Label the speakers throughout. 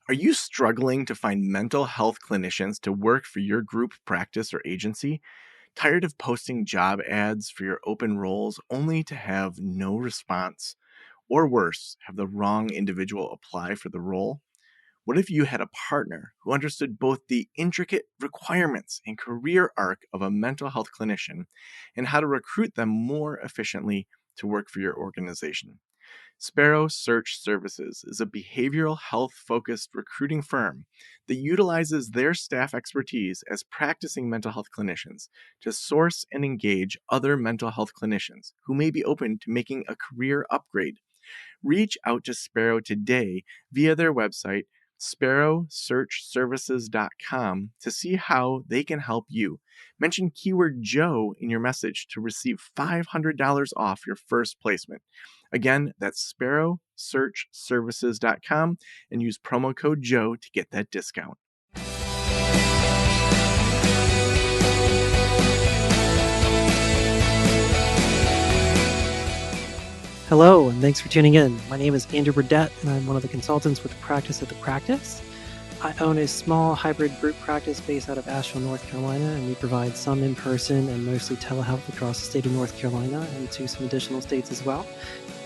Speaker 1: Are you struggling to find mental health clinicians to work for your group practice or agency? Tired of posting job ads for your open roles only to have no response? Or worse, have the wrong individual apply for the role? What if you had a partner who understood both the intricate requirements and career arc of a mental health clinician and how to recruit them more efficiently to work for your organization? Sparrow Search Services is a behavioral health focused recruiting firm that utilizes their staff expertise as practicing mental health clinicians to source and engage other mental health clinicians who may be open to making a career upgrade. Reach out to Sparrow today via their website, sparrowsearchservices.com, to see how they can help you. Mention keyword Joe in your message to receive $500 off your first placement. Again, that's sparrowsearchservices.com and use promo code Joe to get that discount.
Speaker 2: Hello, and thanks for tuning in. My name is Andrew Burdette, and I'm one of the consultants with Practice at the Practice. I own a small hybrid group practice based out of Asheville, North Carolina, and we provide some in-person and mostly telehealth across the state of North Carolina and to some additional states as well.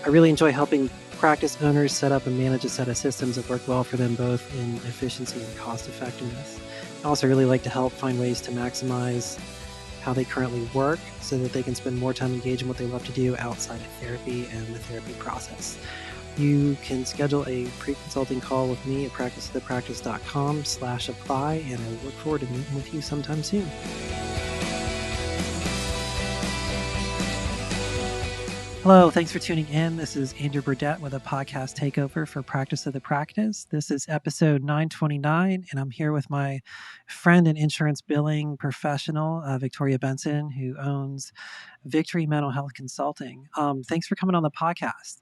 Speaker 2: I really enjoy helping practice owners set up and manage a set of systems that work well for them both in efficiency and cost effectiveness. I also really like to help find ways to maximize how they currently work so that they can spend more time engaging what they love to do outside of therapy and the therapy process. You can schedule a pre-consulting call with me at practicethepractice.com/apply, and I look forward to meeting with you sometime soon. Hello, thanks for tuning in. This is Andrew Burdette with a podcast takeover for Practice of the Practice. This is episode 929, and I'm here with my friend and insurance billing professional, Victoria Benson, who owns Victory Mental Health Consulting. Thanks for coming on the podcast.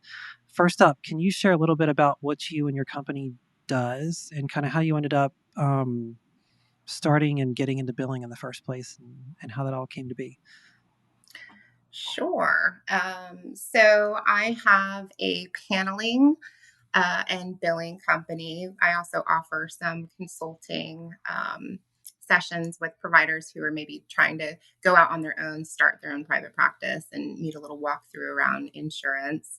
Speaker 2: First up, can you share a little bit about what you and your company does and kind of how you ended up starting and getting into billing in the first place and how that all came to be?
Speaker 3: Sure. So I have a paneling and billing company. I also offer some consulting sessions with providers who are maybe trying to go out on their own, start their own private practice, and need a little walkthrough around insurance.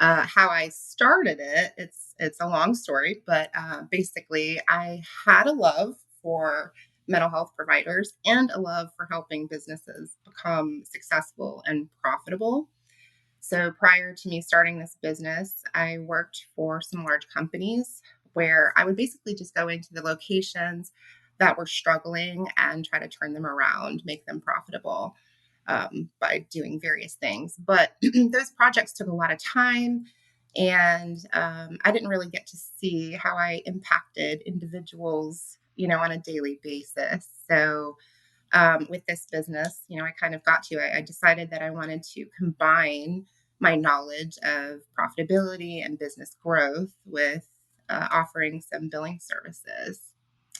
Speaker 3: How I started it, it's a long story, but basically I had a love for mental health providers and a love for helping businesses become successful and profitable. So prior to me starting this business, I worked for some large companies where I would basically just go into the locations that were struggling and try to turn them around, make them profitable by doing various things. But those projects took a lot of time, and I didn't really get to see how I impacted individuals, on a daily basis. So with this business, I kind of I decided that I wanted to combine my knowledge of profitability and business growth with offering some billing services.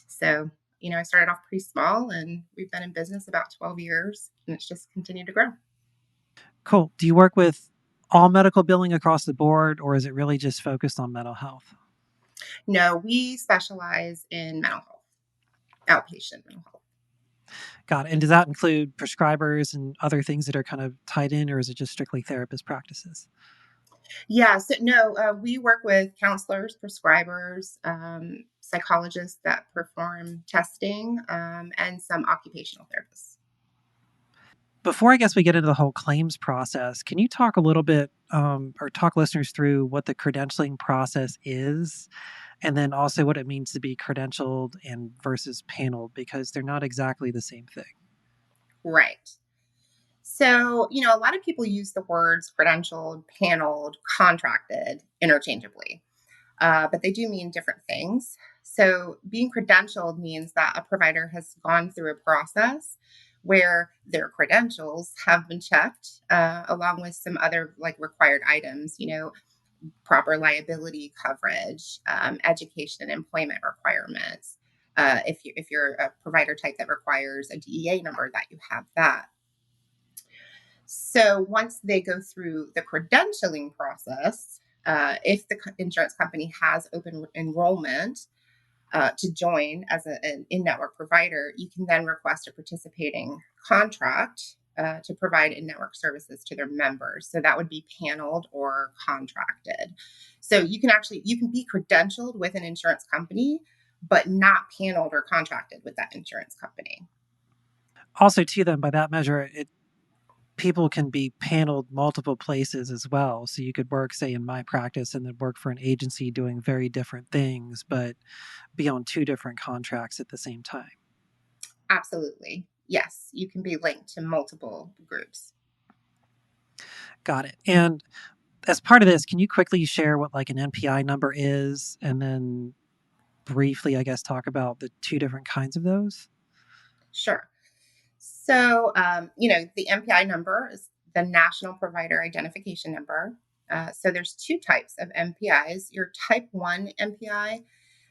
Speaker 3: So, I started off pretty small, and we've been in business about 12 years, and it's just continued to grow.
Speaker 2: Cool. Do you work with all medical billing across the board, or is it really just focused on mental health?
Speaker 3: No, we specialize in mental health, outpatient mental health.
Speaker 2: Got it. And does that include prescribers and other things that are kind of tied in, or is it just strictly therapist practices?
Speaker 3: Yeah, so no, we work with counselors, prescribers, psychologists that perform testing, and some occupational therapists.
Speaker 2: Before I guess we get into the whole claims process, can you talk a little bit or talk listeners through what the credentialing process is, and then also what it means to be credentialed and versus paneled, because they're not exactly the same thing.
Speaker 3: Right. So, a lot of people use the words credentialed, paneled, contracted interchangeably, but they do mean different things. So, being credentialed means that a provider has gone through a process where their credentials have been checked, along with some other required items, proper liability coverage, education and employment requirements. If you're a provider type that requires a DEA number, that you have that. So once they go through the credentialing process, if the insurance company has open enrollment, to join as an in-network provider, you can then request a participating contract to provide in-network services to their members. So that would be paneled or contracted. So you can be credentialed with an insurance company, but not paneled or contracted with that insurance company.
Speaker 2: Also, too, then by that measure, people can be paneled multiple places as well. So you could work, say, in my practice and then work for an agency doing very different things, but be on two different contracts at the same time.
Speaker 3: Absolutely. Yes, you can be linked to multiple groups.
Speaker 2: Got it. And as part of this, can you quickly share what like an NPI number is and then briefly, I guess, talk about the two different kinds of those?
Speaker 3: Sure. So, the MPI number is the National Provider Identification Number. So there's two types of MPIs. Your type 1 MPI,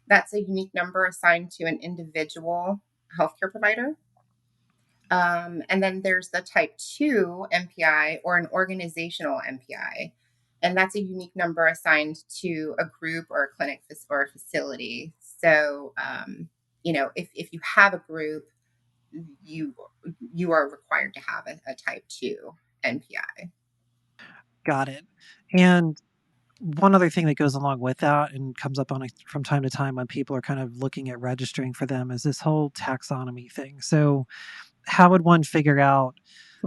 Speaker 3: that's a unique number assigned to an individual healthcare provider. And then there's the type 2 MPI or an organizational MPI. And that's a unique number assigned to a group or a clinic or a facility. So, if you have a group, you are required to have a type 2 NPI.
Speaker 2: Got it. And one other thing that goes along with that and comes up on from time to time when people are kind of looking at registering for them is this whole taxonomy thing. So how would one figure out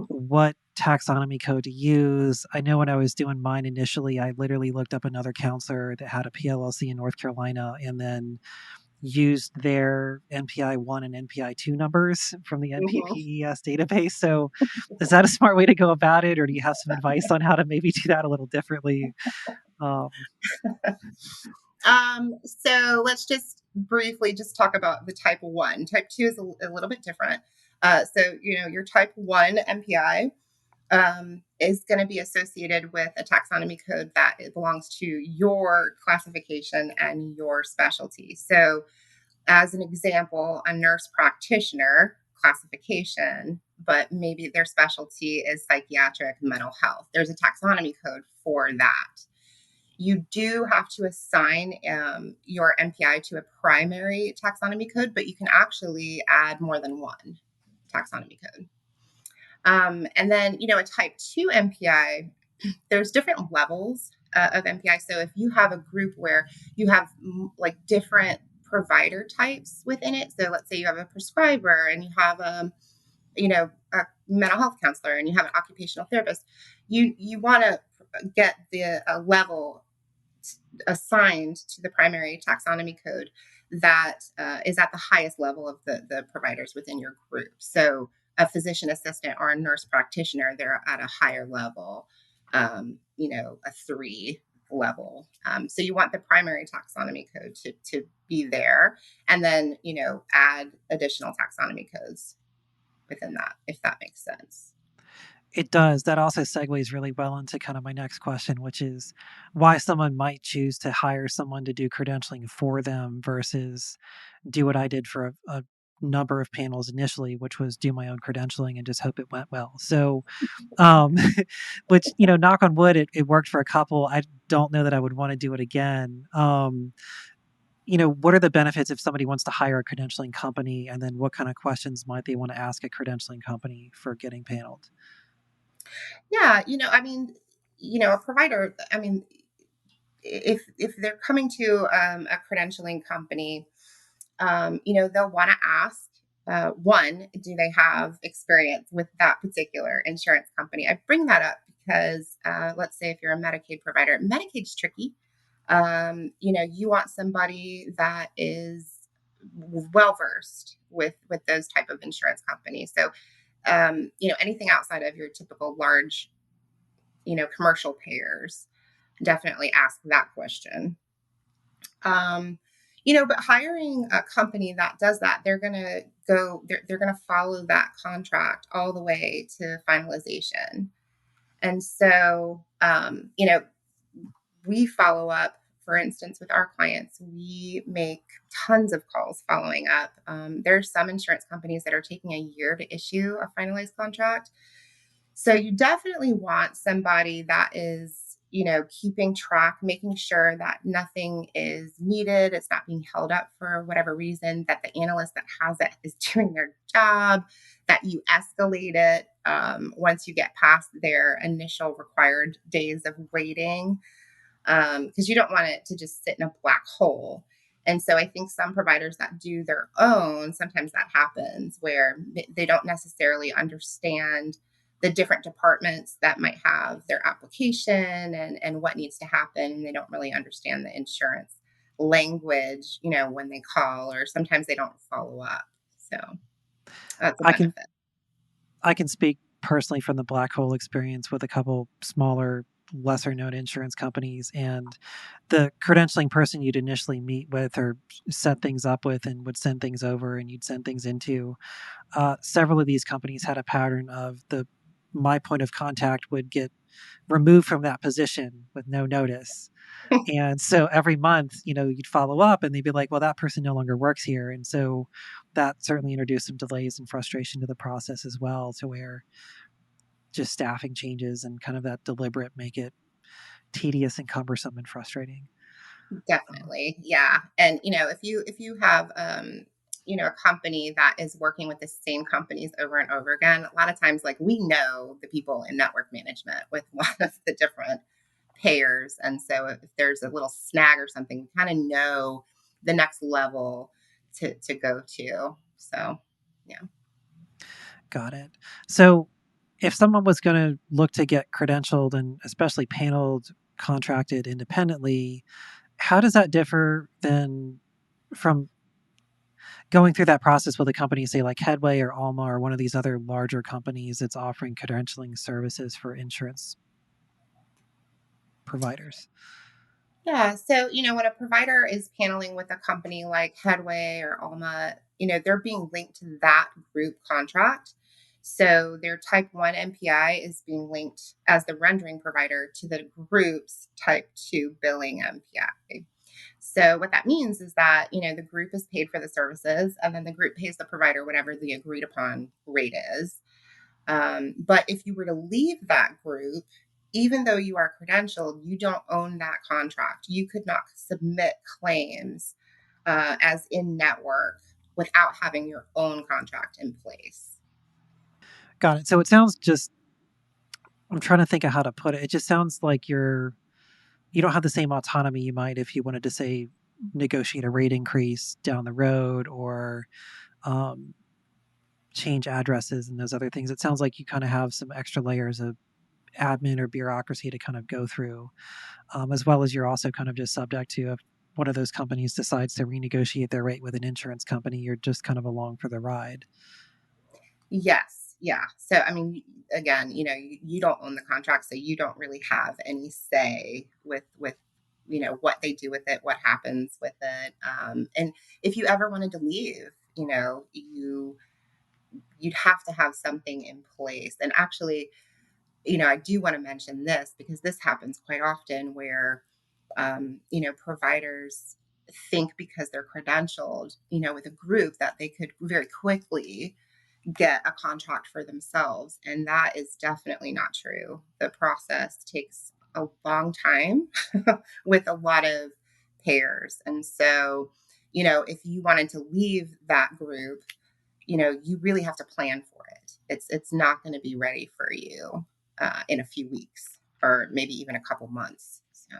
Speaker 2: what taxonomy code to use? I know when I was doing mine initially, I literally looked up another counselor that had a PLLC in North Carolina and then used their NPI 1 and NPI 2 numbers from the
Speaker 3: Mhm.
Speaker 2: NPPES database. So is that a smart way to go about it? Or do you have some advice on how to maybe do that a little differently? Um,
Speaker 3: So let's just briefly just talk about the type 1. Type 2 is a little bit different. Your type 1 MPI is going to be associated with a taxonomy code that it belongs to your classification and your specialty. So, as an example, a nurse practitioner classification, but maybe their specialty is psychiatric mental health. There's a taxonomy code for that. You do have to assign your MPI to a primary taxonomy code, but you can actually add more than one taxonomy code. And then, a type 2 MPI, there's different levels of MPI. So if you have a group where you have like different provider types within it, so let's say you have a prescriber and you have a mental health counselor and you have an occupational therapist, you want to get the level assigned to the primary taxonomy code that is at the highest level of the providers within your group. So a physician assistant or a nurse practitioner, they're at a higher level, a 3 level. So you want the primary taxonomy code to be there, and then, add additional taxonomy codes within that, if that makes sense.
Speaker 2: It does. That also segues really well into kind of my next question, which is why someone might choose to hire someone to do credentialing for them versus do what I did for a number of panels initially, which was do my own credentialing and just hope it went well. So, um, which, knock on wood, it worked for a couple. I don't know that I would want to do it again. What are the benefits if somebody wants to hire a credentialing company? And then what kind of questions might they want to ask a credentialing company for getting paneled?
Speaker 3: Yeah, a provider, if they're coming to a credentialing company, they'll want to ask, one, do they have experience with that particular insurance company? I bring that up because let's say if you're a Medicaid provider, Medicaid's tricky. You want somebody that is well versed with those type of insurance companies. So, anything outside of your typical large, commercial payers, definitely ask that question. But hiring a company that does that, they're going to follow that contract all the way to finalization. And so, we follow up, for instance, with our clients, we make tons of calls following up. There's some insurance companies that are taking a year to issue a finalized contract. So you definitely want somebody that is keeping track, making sure that nothing is needed, it's not being held up for whatever reason, that the analyst that has it is doing their job, that you escalate it once you get past their initial required days of waiting, because you don't want it to just sit in a black hole. And so I think some providers that do their own, sometimes that happens where they don't necessarily understand the different departments that might have their application and what needs to happen. And they don't really understand the insurance language, when they call, or sometimes they don't follow up. So that's a
Speaker 2: I can
Speaker 3: benefit.
Speaker 2: I can speak personally from the black hole experience with a couple smaller, lesser known insurance companies, and the credentialing person you'd initially meet with or set things up with and would send things over and you'd send things into. Several of these companies had a pattern of the my point of contact would get removed from that position with no notice. And so every month, you'd follow up and they'd be like, well, that person no longer works here. And so that certainly introduced some delays and frustration to the process as well, to where just staffing changes and kind of that deliberate make it tedious and cumbersome and frustrating. Um,
Speaker 3: Definitely. Yeah. And if you have a company that is working with the same companies over and over again, a lot of times like we know the people in network management with one of the different payers. And so if there's a little snag or something, we kind of know the next level to go to. So yeah.
Speaker 2: Got it. So if someone was going to look to get credentialed and especially paneled, contracted independently, how does that differ then from going through that process with a company, say like Headway or Alma or one of these other larger companies that's offering credentialing services for insurance providers?
Speaker 3: Yeah. So, when a provider is paneling with a company like Headway or Alma, they're being linked to that group contract. So their type 1 MPI is being linked as the rendering provider to the group's type 2 billing MPI. So what that means is that, the group is paid for the services and then the group pays the provider whatever the agreed upon rate is. But if you were to leave that group, even though you are credentialed, you don't own that contract. You could not submit claims as in network without having your own contract in place.
Speaker 2: Got it. So it sounds just, I'm trying to think of how to put it. It just sounds like you don't have the same autonomy you might if you wanted to, say, negotiate a rate increase down the road or um, change addresses and those other things. It sounds like you kind of have some extra layers of admin or bureaucracy to kind of go through, as well as you're also kind of just subject to if one of those companies decides to renegotiate their rate with an insurance company, you're just kind of along for the ride.
Speaker 3: Yes. Yeah. So, I mean, again, you don't own the contract, so you don't really have any say with what they do with it, what happens with it. And if you ever wanted to leave, you'd have to have something in place. And actually, I do want to mention this because this happens quite often where, providers think because they're credentialed, with a group that they could very quickly get a contract for themselves. And that is definitely not true. The process takes a long time with a lot of payers. And so, if you wanted to leave that group, you really have to plan for it. It's not going to be ready for you in a few weeks or maybe even a couple months. So,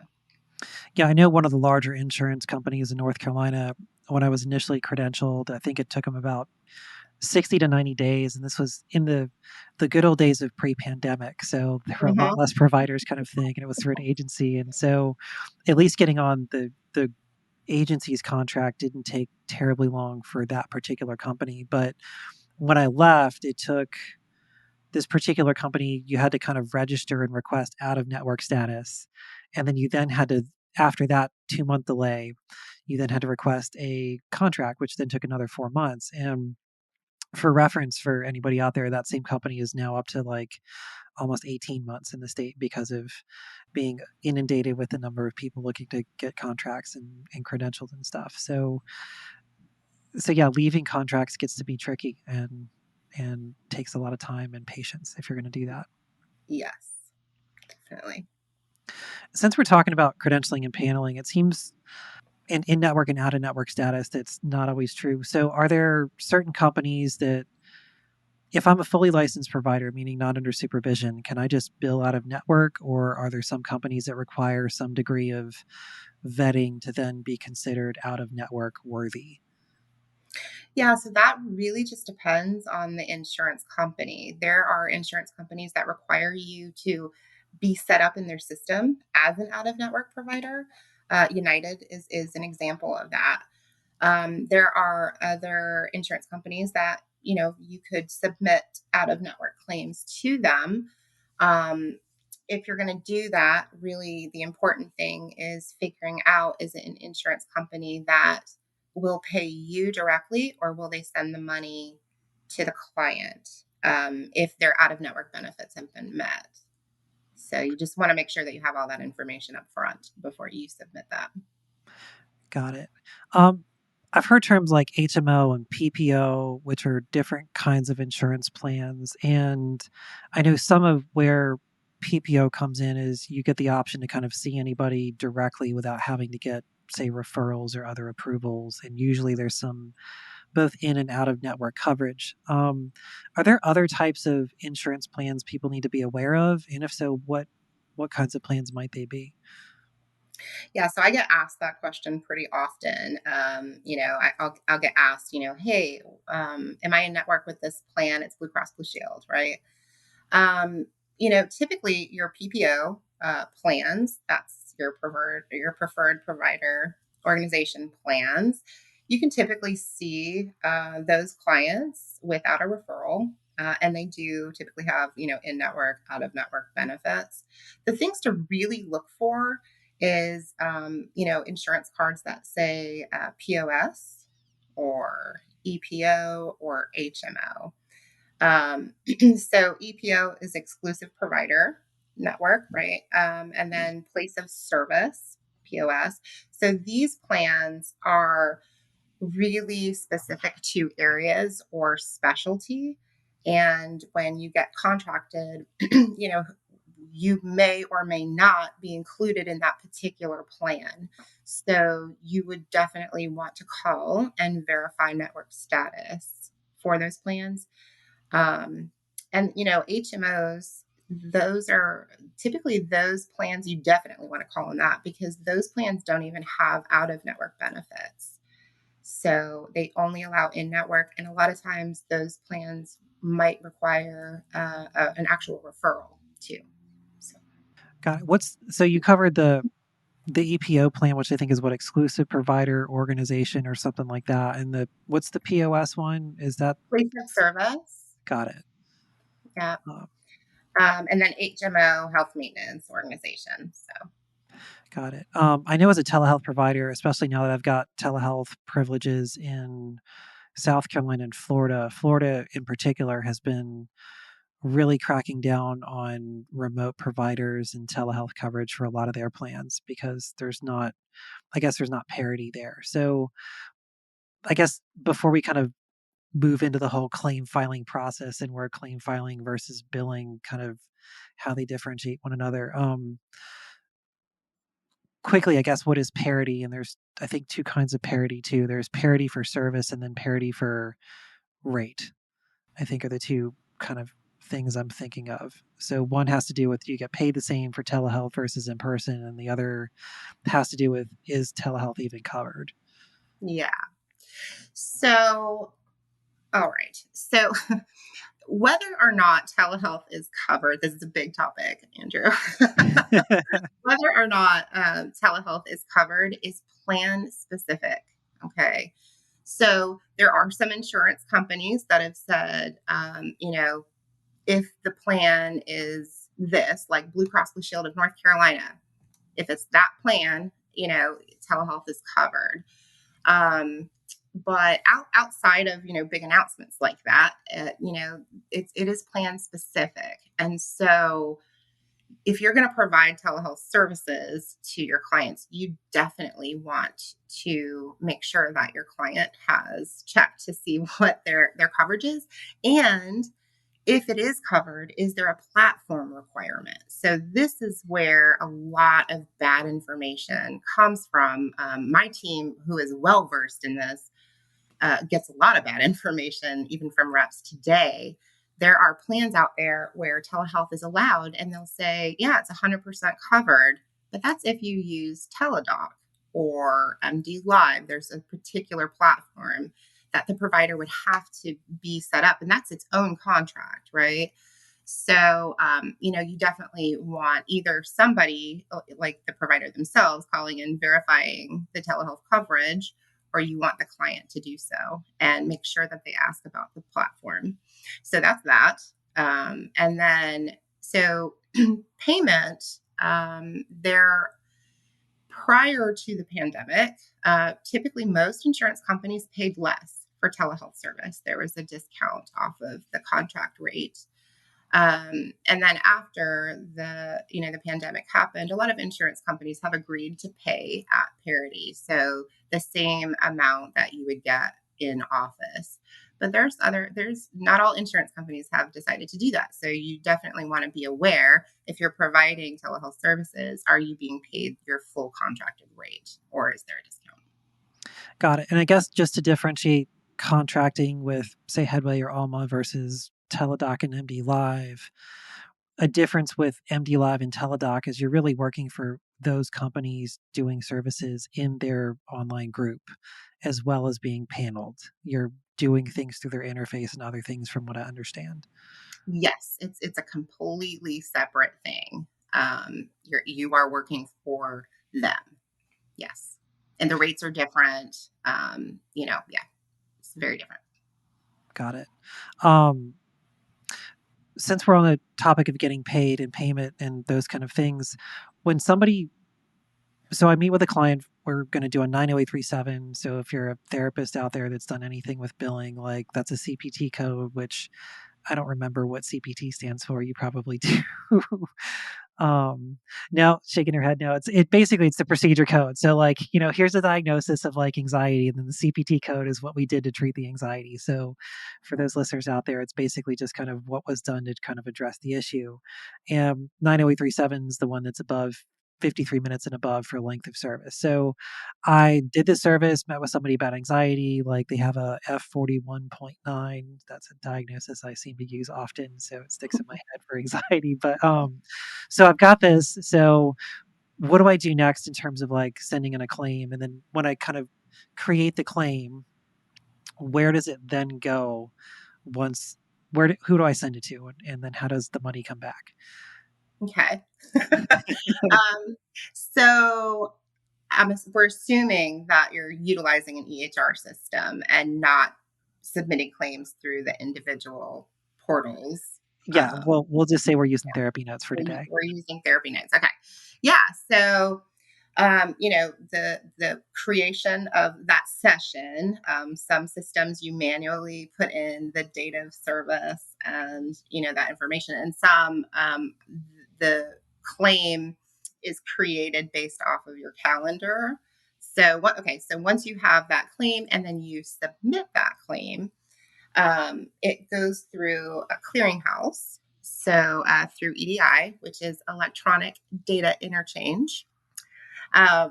Speaker 2: Yeah, I know one of the larger insurance companies in North Carolina. When I was initially credentialed, I think it took them about 60 to 90 days, and this was in the good old days of pre-pandemic, so there were a lot
Speaker 3: mhm.
Speaker 2: less providers kind of thing, and it was through an agency. And so at least getting on the agency's contract didn't take terribly long for that particular company. But when I left, it took this particular company, you had to kind of register and request out of network status. And then you then had to, after that 2 month delay, you then had to request a contract, which then took another 4 months. And for reference, for anybody out there, that same company is now up to like almost 18 months in the state because of being inundated with the number of people looking to get contracts and credentialed and stuff. So yeah, leaving contracts gets to be tricky and takes a lot of time and patience if you're going to do that.
Speaker 3: Yes, definitely.
Speaker 2: Since we're talking about credentialing and paneling, it seems in network and out of network status, that's not always true. So, are there certain companies that, if I'm a fully licensed provider, meaning not under supervision, can I just bill out of network, or are there some companies that require some degree of vetting to then be considered out of network worthy?
Speaker 3: Yeah, so that really just depends on the insurance company. There are insurance companies that require you to be set up in their system as an out of network provider. United is an example of that. There are other insurance companies that you could submit out of network claims to them. Um, if you're going to do that, really the important thing is figuring out, is it an insurance company that will pay you directly, or will they send the money to the client if their out of network benefits have been met? So you just want to make sure that you have all that information up front before you submit that.
Speaker 2: Got it. Um, I've heard terms like HMO and PPO, which are different kinds of insurance plans. And I know some of where PPO comes in is you get the option to kind of see anybody directly without having to get, say, referrals or other approvals. And usually there's some both in and out of network coverage. Are there other types of insurance plans people need to be aware of? And if so, what kinds of plans might they be?
Speaker 3: Yeah, so I get asked that question pretty often. I'll get asked, hey, am I in network with this plan? It's Blue Cross Blue Shield, right? Um, Typically your PPO plans, that's your preferred provider organization plans. You can typically see those clients without a referral, and they do typically have in network, out of network benefits. The things to really look for is insurance cards that say POS or EPO or HMO. So EPO is exclusive provider network, right? And then place of service, POS. So these plans are really specific to areas or specialty. And when you get contracted, you may or may not be included in that particular plan. So you would definitely want to call and verify network status for those plans. um, and HMOs, those are typically those plans you definitely want to call on that, because those plans don't even have out of network benefits. So they only allow in network. And a lot of times those plans might require an actual referral too. So,
Speaker 2: Got it. So you covered the EPO plan, which I think is what, exclusive provider organization or something like that. And what's the POS one? Is that
Speaker 3: place of service.
Speaker 2: got it?
Speaker 3: Yeah.
Speaker 2: Uh,
Speaker 3: And then HMO, health maintenance organization. So,
Speaker 2: got it. I know as a telehealth provider, especially now that I've got telehealth privileges in South Carolina and Florida, Florida in particular has been really cracking down on remote providers and telehealth coverage for a lot of their plans because I guess there's not parity there. So I guess before we kind of move into the whole claim filing process and where claim filing versus billing kind of how they differentiate one another. Quickly, I guess, what is parity? And there's, I think, two kinds of parity too. There's parity for service and then parity for rate, I think, are the two kind of things I'm thinking of. So one has to do with you get paid the same for telehealth versus in person, and the other has to do with, is telehealth even covered?
Speaker 3: yeah. So, all right. So, whether or not telehealth is covered, this is a big topic, Andrew. Whether or not telehealth is covered is plan specific. Okay. So there are some insurance companies that have said, if the plan is this, like Blue Cross Blue Shield of North Carolina, if it's that plan, telehealth is covered. But outside of big announcements like that, it is plan specific. And so if you're going to provide telehealth services to your clients, you definitely want to make sure that your client has checked to see what their coverage is. And if it is covered, is there a platform requirement? So this is where a lot of bad information comes from. My team, who is well versed in this, gets a lot of bad information, even from reps today. There are plans out there where telehealth is allowed, and they'll say, yeah, it's 100% covered, but that's if you use Teledoc or MD Live. There's a particular platform that the provider would have to be set up, and that's its own contract, right? So, you definitely want either somebody like the provider themselves calling and verifying the telehealth coverage, or you want the client to do so and make sure that they ask about the platform. So that's that. And then, so payment, there prior to the pandemic, typically most insurance companies paid less for telehealth service. There was a discount off of the contract rate. And then after the pandemic happened, a lot of insurance companies have agreed to pay at parity. So the same amount that you would get in office. But there's not all insurance companies have decided to do that. So you definitely want to be aware, if you're providing telehealth services, are you being paid your full contracted rate, or is there a discount?
Speaker 2: Got it. And I guess just to differentiate contracting with, say, Headway or Alma versus Teledoc and MD Live, a difference with MD Live and Teledoc is you're really working for those companies doing services in their online group, as well as being paneled. You're doing things through their interface and other things, from what I understand.
Speaker 3: Yes, it's a completely separate thing. You are working for them. Yes. And the rates are different. Yeah, it's very different.
Speaker 2: Got it. Since we're on the topic of getting paid and payment and those kind of things, when somebody, so I meet with a client, we're going to do a 90837. So if you're a therapist out there that's done anything with billing, like that's a CPT code, which I don't remember what CPT stands for. You probably do. No, shaking her head. No, it's the procedure code. So like, here's a diagnosis of like anxiety, and then the CPT code is what we did to treat the anxiety. So for those listeners out there, it's basically just kind of what was done to kind of address the issue. And 90837 is the one that's above 53 minutes and above for length of service. So I did this service, met with somebody about anxiety, like they have a F41.9. That's a diagnosis I seem to use often, so it sticks in my head for anxiety. But so I've got this. So what do I do next in terms of like sending in a claim? And then when I kind of create the claim, where does it then go once, who do I send it to? And then how does the money come back?
Speaker 3: Okay. So we're assuming that you're utilizing an EHR system and not submitting claims through the individual portals.
Speaker 2: Yeah, well, we'll just say we're using therapy notes for
Speaker 3: we're,
Speaker 2: today.
Speaker 3: we're using therapy notes. Okay. Yeah. So, the creation of that session, some systems you manually put in the date of service and, that information. And some, the claim is created based off of your calendar. So so once you have that claim and then you submit that claim, it goes through a clearinghouse. So through EDI, which is electronic data interchange.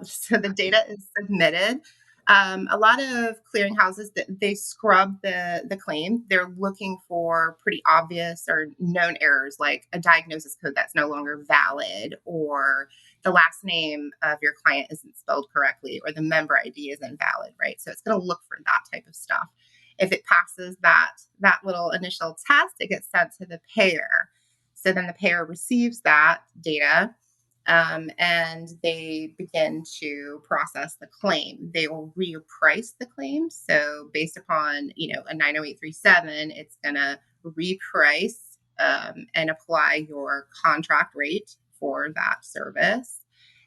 Speaker 3: So the data is submitted. A lot of clearinghouses, they scrub the claim. They're looking for pretty obvious or known errors, like a diagnosis code that's no longer valid, or the last name of your client isn't spelled correctly, or the member ID isn't valid, right? So it's going to look for that type of stuff. If it passes that little initial test, it gets sent to the payer. So then the payer receives that data, and they begin to process the claim. They will reprice the claim. So based upon, a 90837, it's going to reprice and apply your contract rate for that service.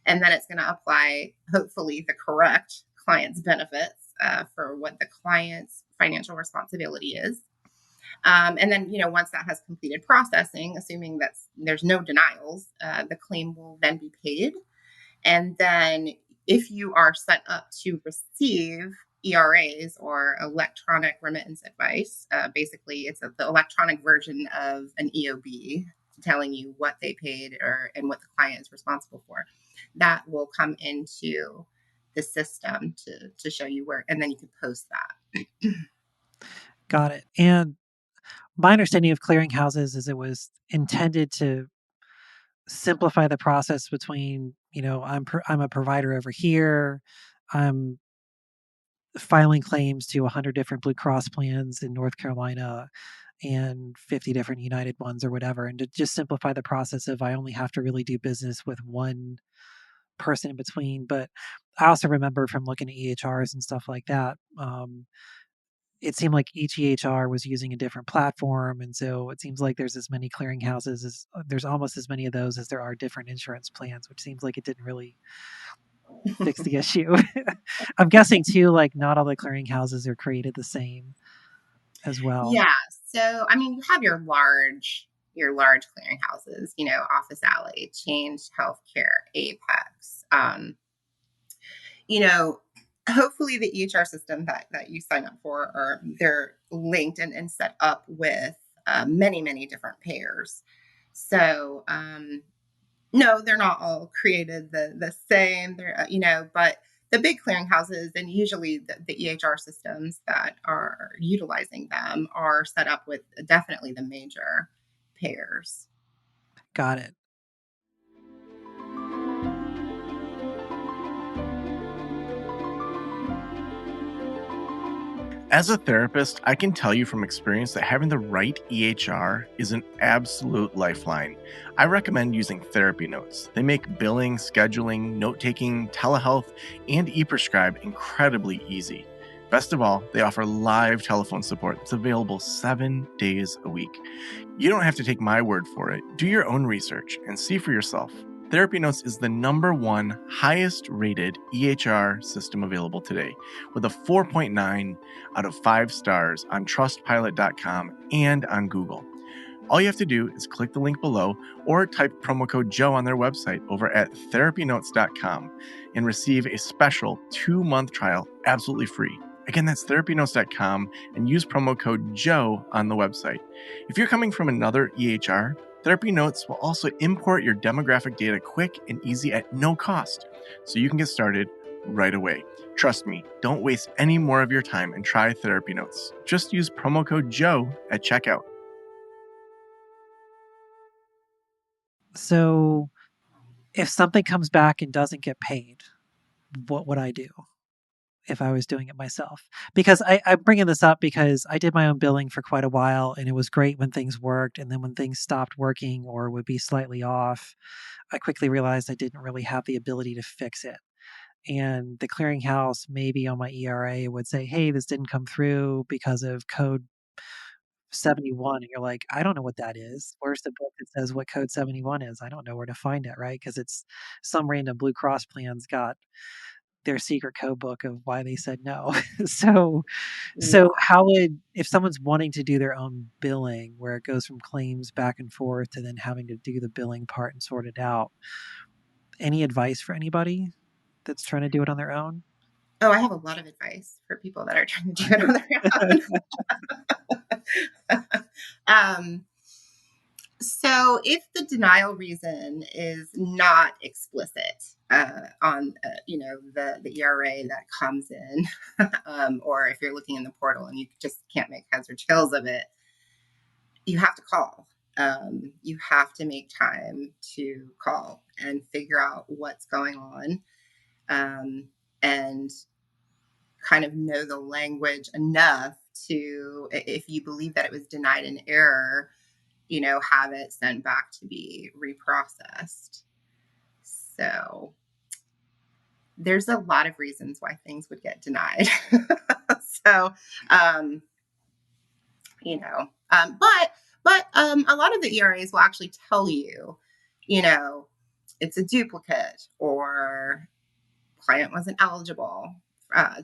Speaker 3: And then it's going to apply, hopefully, the correct client's benefits for what the client's financial responsibility is. And then, once that has completed processing, assuming that there's no denials, the claim will then be paid. And then if you are set up to receive ERAs, or electronic remittance advice. Basically, it's the electronic version of an EOB, telling you what they paid and what the client is responsible for. That will come into the system to show you where, and then you can post that.
Speaker 2: Got it. And my understanding of clearinghouses is it was intended to simplify the process between, I'm a provider over here, I'm filing claims to 100 different Blue Cross plans in North Carolina and 50 different United ones or whatever, and to just simplify the process of I only have to really do business with one person in between. But I also remember from looking at EHRs and stuff like that, it seemed like each EHR was using a different platform, and so it seems like there's as many clearinghouses as there's almost as many of those as there are different insurance plans, which seems like it didn't really fix the issue. I'm guessing too, like not all the clearinghouses are created the same as well.
Speaker 3: Yeah. So, I mean, you have your large clearinghouses, Office Alley, Change Healthcare, Apex. You know, Hopefully the EHR system that you sign up for, or they're linked and set up with many, many different payers. So, no, they're not all created the same. They're, but the big clearinghouses, and usually the EHR systems that are utilizing them, are set up with definitely the major payers.
Speaker 2: Got it.
Speaker 1: As a therapist, I can tell you from experience that having the right EHR is an absolute lifeline. I recommend using therapy notes. They make billing, scheduling, note taking, telehealth, and e prescribe incredibly easy. Best of all, they offer live telephone support that's available 7 days a week. You don't have to take my word for it. Do your own research and see for yourself. Therapy Notes is the #1 highest rated EHR system available today, with a 4.9 out of 5 stars on trustpilot.com and on Google. All you have to do is click the link below or type promo code Joe on their website over at therapynotes.com and receive a special 2-month trial absolutely free. Again, that's therapynotes.com, and use promo code Joe on the website. If you're coming from another EHR, Therapy Notes will also import your demographic data quick and easy at no cost, so you can get started right away. Trust me, don't waste any more of your time and try Therapy Notes. Just use promo code Joe at checkout.
Speaker 2: So if something comes back and doesn't get paid, what would I do if I was doing it myself? Because I'm bringing this up because I did my own billing for quite a while, and it was great when things worked. And then when things stopped working or would be slightly off, I quickly realized I didn't really have the ability to fix it. And the clearinghouse, maybe on my ERA, would say, hey, this didn't come through because of code 71. And you're like, I don't know what that is. Where's the book that says what code 71 is? I don't know where to find it, right? Because it's some random Blue Cross plan's got their secret code book of why they said no. so
Speaker 3: Yeah.
Speaker 2: so how would, if someone's wanting to do their own billing where it goes from claims back and forth to then having to do the billing part and sort it out, any advice for anybody that's trying to do it on their own?
Speaker 3: Oh, I have a lot of advice for people that are trying to do it on their own. um, So, if the denial reason is not explicit on, the ERA that comes in, or if you're looking in the portal and you just can't make heads or tails of it, you have to call. You have to make time to call and figure out what's going on, and kind of know the language enough to, if you believe that it was denied in error, have it sent back to be reprocessed. So there's a lot of reasons why things would get denied. so, um, you know, but a lot of the ERAs will actually tell you, you know, it's a duplicate, or client wasn't eligible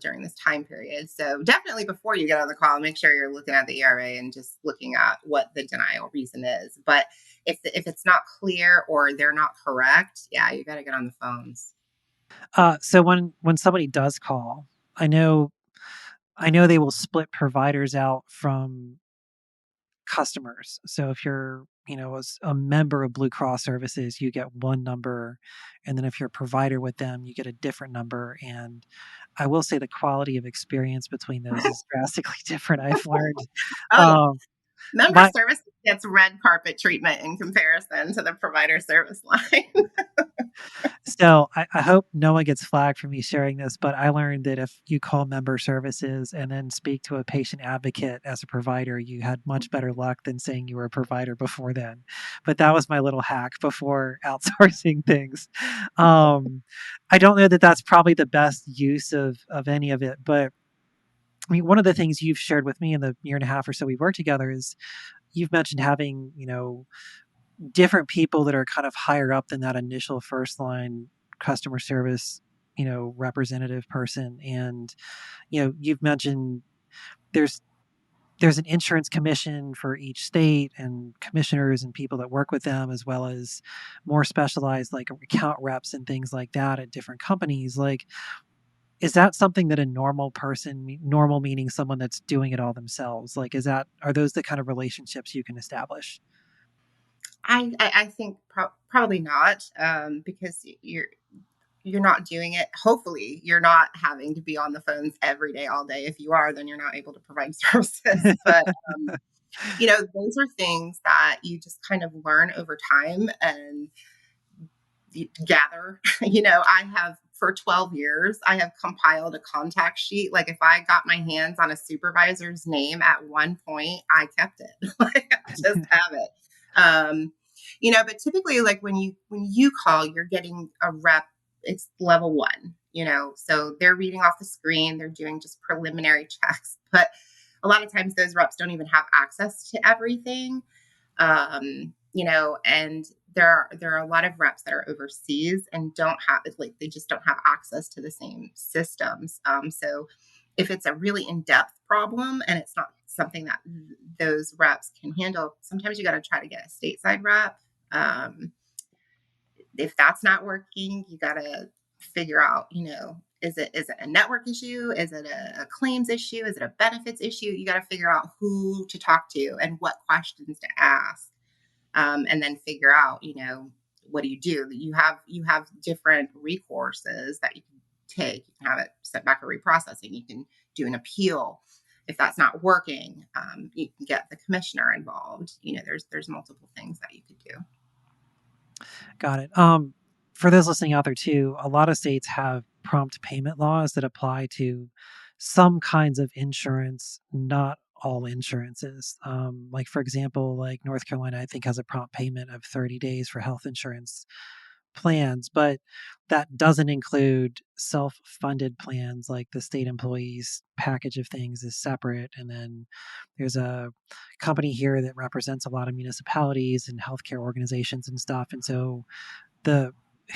Speaker 3: during this time period. So definitely before you get on the call, make sure you're looking at the ERA and just looking at what the denial reason is. But if it's not clear or they're not correct, yeah, you got to get on the phones.
Speaker 2: So when somebody does call, I know I know they will split providers out from customers. So if you're, a member of Blue Cross Services, you get one number, and then if you're a provider with them, you get a different number. And I will say the quality of experience between those is drastically different. I've learned.
Speaker 3: Oh yeah.
Speaker 2: Um,
Speaker 3: Member
Speaker 2: my
Speaker 3: service gets red carpet treatment in comparison to the provider service line.
Speaker 2: So I hope no one gets flagged for me sharing this, but I learned that if you call member services and then speak to a patient advocate as a provider, you had much better luck than saying you were a provider before then. But that was my little hack before outsourcing things. I don't know that that's probably the best use of any of it, but I mean, one of the things you've shared with me in the year and a half or so we've worked together is you've mentioned having, different people that are kind of higher up than that initial first line customer service, representative person. And, you've mentioned there's there's an insurance commission for each state and commissioners and people that work with them, as well as more specialized like account reps and things like that at different companies. Like, is that something that a normal person, normal meaning someone that's doing it all themselves, like, are those the kind of relationships you can establish?
Speaker 3: I think probably not, because you're not doing it. Hopefully, you're not having to be on the phones every day, all day. If you are, then you're not able to provide services. But those are things that you just kind of learn over time and gather. I have for 12 years, I have compiled a contact sheet. Like if I got my hands on a supervisor's name at one point, I kept it. Like I just have it. Um, but typically like when you call, you're getting a rep, it's level one, so they're reading off the screen, they're doing just preliminary checks. But a lot of times those reps don't even have access to everything. And there are a lot of reps that are overseas and don't have like they just don't have access to the same systems. So if it's a really in-depth problem and it's not something that those reps can handle, sometimes you got to try to get a stateside rep. Um, if that's not working, you got to figure out, is it a network issue? Is it a claims issue? Is it a benefits issue? You got to figure out who to talk to and what questions to ask, and then figure out, what do you do? You have different recourses that you can take. You can have it set back for reprocessing. You can do an appeal. If that's not working, you can get the commissioner involved. There's multiple things that you could do.
Speaker 2: Got it. For those listening out there too, a lot of states have prompt payment laws that apply to some kinds of insurance, not all insurances. Like for example, like North Carolina, I think has a prompt payment of 30 days for health insurance plans, but that doesn't include self-funded plans. Like the state employees package of things is separate. And then there's a company here that represents a lot of municipalities and healthcare organizations and stuff. And so the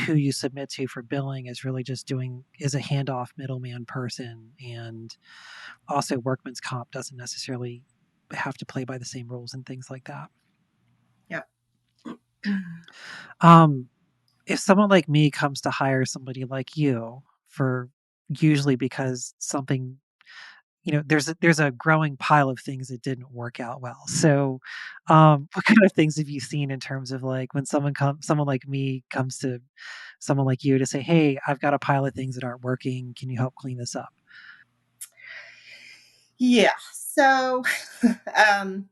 Speaker 2: who you submit to for billing is really just is a handoff middleman person. And also workman's comp doesn't necessarily have to play by the same rules and things like that.
Speaker 3: Yeah.
Speaker 2: um if someone like me comes to hire somebody like you, for usually because something, there's a growing pile of things that didn't work out well. So what kind of things have you seen in terms of like when someone like me comes to someone like you to say, hey, I've got a pile of things that aren't working, can you help clean this up?
Speaker 3: Yeah. So, um,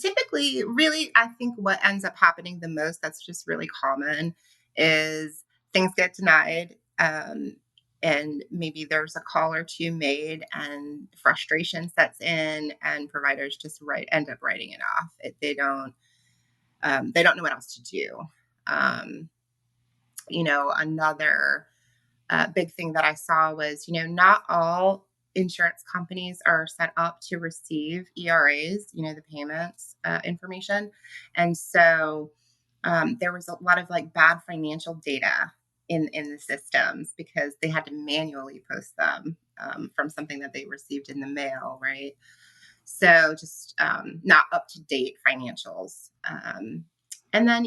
Speaker 3: typically, really, I think what ends up happening the most that's just really common is things get denied. And maybe there's a call or two made, and frustration sets in, and providers just end up writing it off. They don't know what else to do. Um, Another big thing that I saw was, not all insurance companies are set up to receive ERAs, the payments information. And so there was a lot of like bad financial data in the systems because they had to manually post them from something that they received in the mail, right? So just not up to date financials. And then,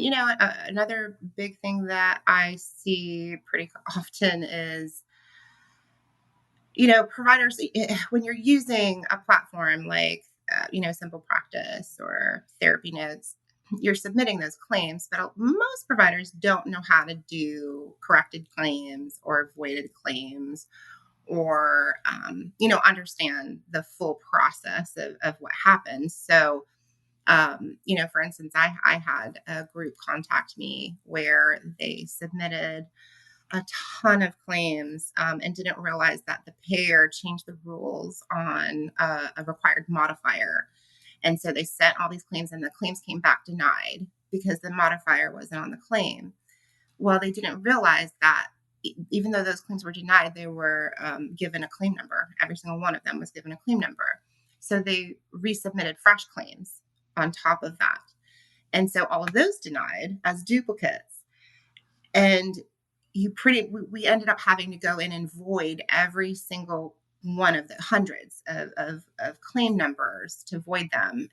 Speaker 3: another big thing that I see pretty often is Providers, when you're using a platform like, Simple Practice or Therapy Notes, you're submitting those claims, but most providers don't know how to do corrected claims or voided claims or, understand the full process of what happens. So, for instance, I had a group contact me where they submitted a ton of claims and didn't realize that the payer changed the rules on a required modifier. And so they sent all these claims and the claims came back denied because the modifier wasn't on the claim. Well, they didn't realize that even though those claims were denied, they were given a claim number. Every single one of them was given a claim number. So they resubmitted fresh claims on top of that. And so all of those denied as duplicates. And we ended up having to go in and void every single one of the hundreds of claim numbers to void them,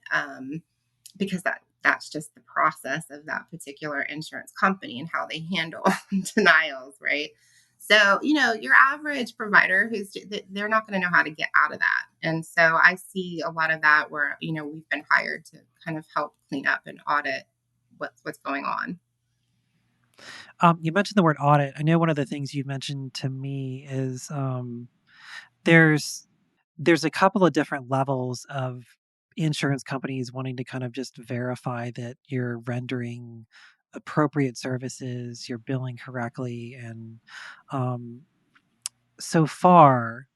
Speaker 3: because that's just the process of that particular insurance company and how they handle denials, right? So, your average provider they're not going to know how to get out of that. And so I see a lot of that where, we've been hired to kind of help clean up and audit what's going on.
Speaker 2: You mentioned the word audit. I know one of the things you mentioned to me is there's there's a couple of different levels of insurance companies wanting to kind of just verify that you're rendering appropriate services, you're billing correctly, and um, so far,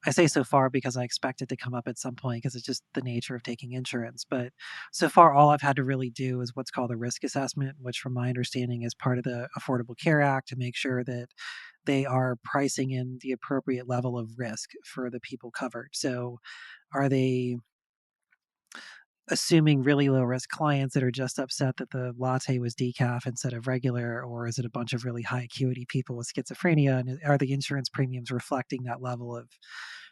Speaker 2: I say so far because I expect it to come up at some point because it's just the nature of taking insurance. But so far, all I've had to really do is what's called a risk assessment, which, from my understanding, is part of the Affordable Care Act to make sure that they are pricing in the appropriate level of risk for the people covered. So, are they assuming really low risk clients that are just upset that the latte was decaf instead of regular, or is it a bunch of really high acuity people with schizophrenia? And are the insurance premiums reflecting that level of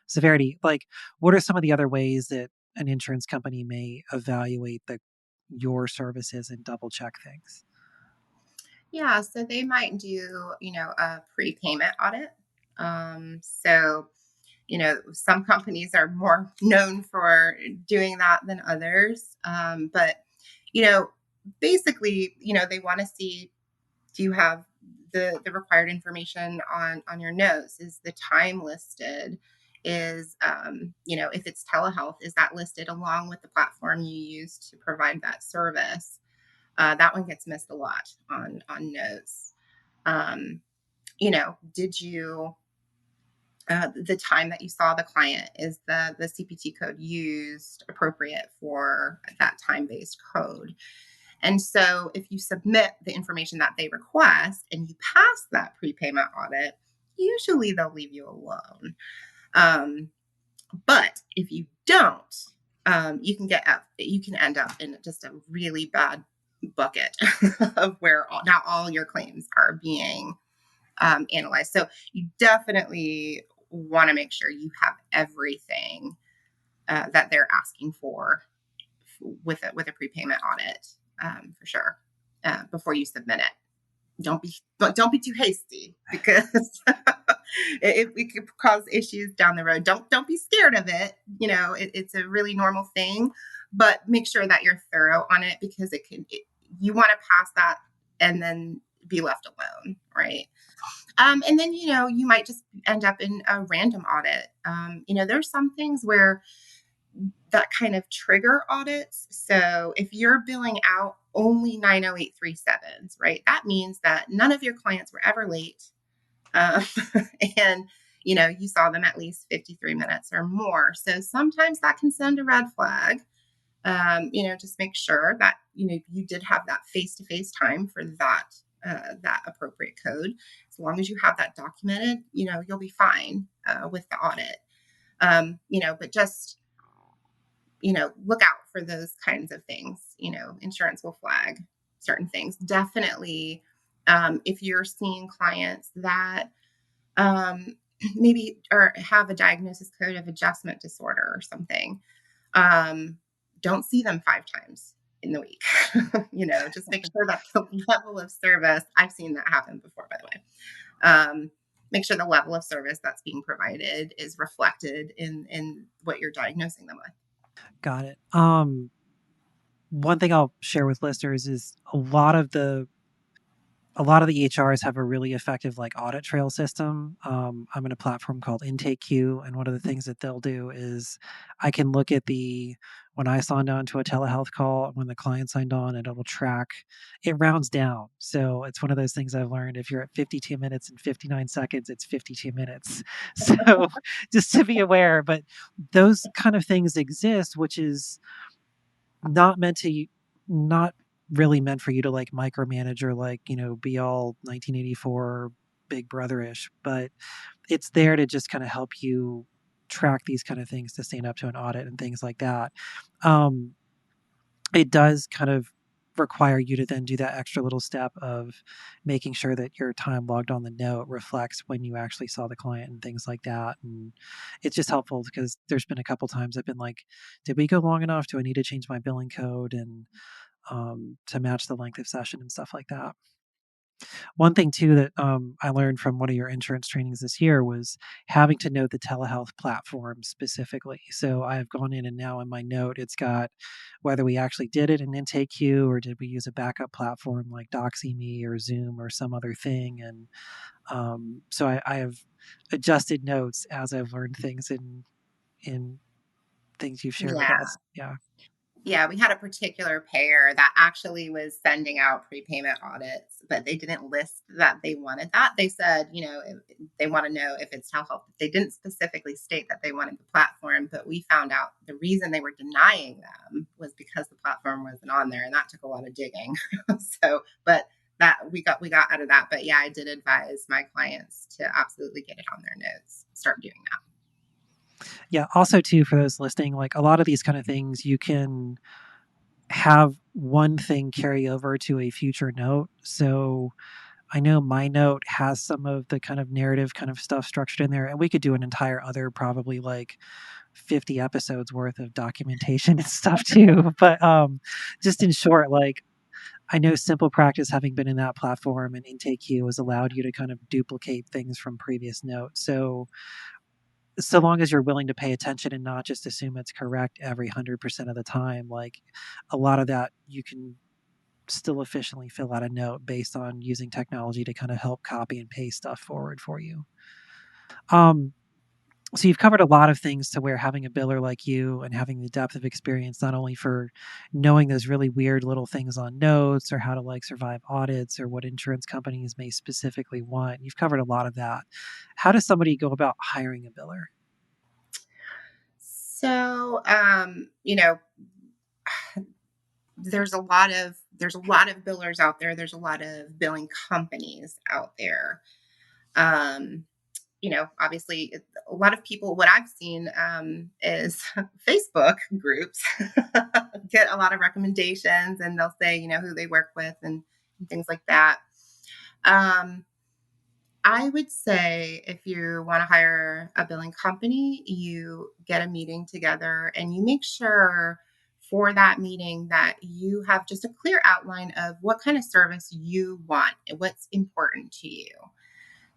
Speaker 2: severity? Like, what are some of the other ways that an insurance company may evaluate your services and double check things?
Speaker 3: Yeah, so they might do, a prepayment audit. So, some companies are more known for doing that than others. But, you know, basically, they want to see, do you have the required information on your notes? Is the time listed? Is, if it's telehealth, is that listed along with the platform you use to provide that service? That one gets missed a lot on notes. Um, did you the time that you saw the client, is the CPT code used appropriate for that time-based code? And so if you submit the information that they request and you pass that prepayment audit, usually they'll leave you alone. But if you don't, you can end up in just a really bad bucket of where not all your claims are being analyzed. So you definitely want to make sure you have everything that they're asking for with a prepayment audit, for sure, before you submit it. Don't be too hasty, because it could cause issues down the road. Don't be scared of it. It's a really normal thing, but make sure that you're thorough on it, because you want to pass that and then be left alone, right? And then, you might just end up in a random audit. There's some things where that kind of trigger audits. So if you're billing out only 90837s, right, that means that none of your clients were ever late. Um, and, you saw them at least 53 minutes or more. So sometimes that can send a red flag. Just make sure that, you did have that face-to-face time for that appropriate code. As long as you have that documented, you'll be fine with the audit. But just, look out for those kinds of things. Insurance will flag certain things. Definitely, if you're seeing clients that maybe or have a diagnosis code of adjustment disorder or something, don't see them 5 times in the week. Just make sure that the level of service, I've seen that happen before, by the way. make sure the level of service that's being provided is reflected in what you're diagnosing them with.
Speaker 2: Got it. One thing I'll share with listeners is a lot of the HRs have a really effective like audit trail system. I'm in a platform called Intake Queue, and one of the things that they'll do is I can look at when I signed on to a telehealth call, when the client signed on, and it'll track. It rounds down, so it's one of those things I've learned. If you're at 52 minutes and 59 seconds, it's 52 minutes. So just to be aware, but those kind of things exist, which is not meant to not really meant for you to like micromanage or like be all 1984 big brotherish, but it's there to just kind of help you track these kind of things to stand up to an audit and things like that. um, it does kind of require you to then do that extra little step of making sure that your time logged on the note reflects when you actually saw the client and things like that. And it's just helpful because there's been a couple times I've been like, did we go long enough? Do I need to change my billing code and to match the length of session and stuff like that? One thing too that I learned from one of your insurance trainings this year was having to know the telehealth platform specifically. So I've gone in and now in my note, it's got whether we actually did it in Intake Queue or did we use a backup platform like DoxyMe or Zoom or some other thing. And so I have adjusted notes as I've learned things in things you've shared with
Speaker 3: Yeah.
Speaker 2: us. Yeah.
Speaker 3: Yeah, we had a particular payer that actually was sending out prepayment audits, but they didn't list that they wanted that. They said, they want to know if it's telehealth. They didn't specifically state that they wanted the platform, but we found out the reason they were denying them was because the platform wasn't on there, and that took a lot of digging. So, but that we got out of that. But yeah, I did advise my clients to absolutely get it on their notes, start doing that.
Speaker 2: Yeah. Also, too, for those listening, like a lot of these kind of things, you can have one thing carry over to a future note. So I know my note has some of the kind of narrative kind of stuff structured in there, and we could do an entire other probably like 50 episodes worth of documentation and stuff too. But just in short, like I know Simple Practice, having been in that platform and Intake Queue, has allowed you to kind of duplicate things from previous notes. So long as you're willing to pay attention and not just assume it's correct every 100% of the time, like a lot of that you can still efficiently fill out a note based on using technology to kind of help copy and paste stuff forward for you. Um, so you've covered a lot of things to where having a biller like you and having the depth of experience, not only for knowing those really weird little things on notes or how to like survive audits or what insurance companies may specifically want. You've covered a lot of that. How does somebody go about hiring a biller?
Speaker 3: So, there's a lot of billers out there. There's a lot of billing companies out there. Um, Obviously, a lot of people. What I've seen is Facebook groups get a lot of recommendations, and they'll say who they work with and things like that. Um, I would say if you want to hire a billing company, you get a meeting together and you make sure for that meeting that you have just a clear outline of what kind of service you want and what's important to you.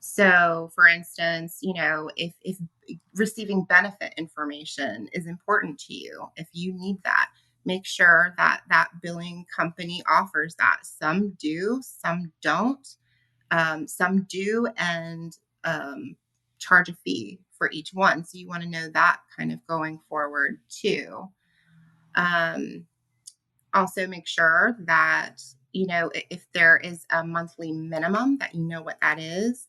Speaker 3: So, for instance, if receiving benefit information is important to you, if you need that, make sure that that billing company offers that. Some do, some don't. Some do and charge a fee for each one. So you want to know that kind of going forward too. Um, Also, make sure that, if there is a monthly minimum, that you know what that is.